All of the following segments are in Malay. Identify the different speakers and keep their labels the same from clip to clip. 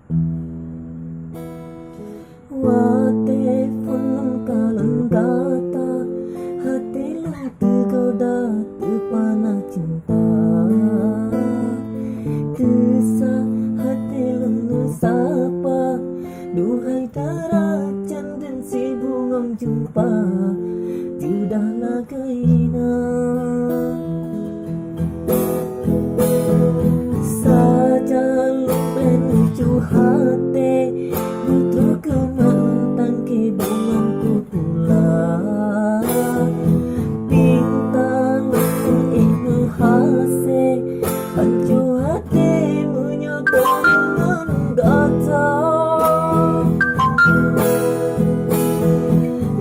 Speaker 1: Wate funum kalan gata, hati lu tergoda terpana cinta. Kesah hati lu sapa, duhai darajan dan si bungam jumpa, tidaklah kaina. Saja lupa menuju hati, butuh kemantang ke bungamku pula. Pinta lupa ilmu hase, hancur hati menyodor dengan gata.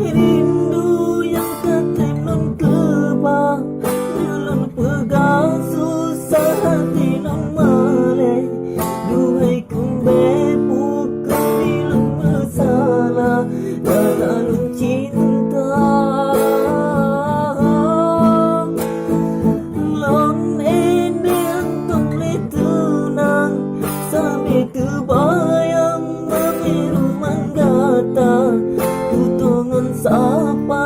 Speaker 1: Rindu yang kata non kebah, belum pegang susah hati non maleh. Duhai kumbe bukan ilmu masalah, dalam cinta. Lon ini antum le tunang, sampai terbayang memiru manggata, kutungan sapa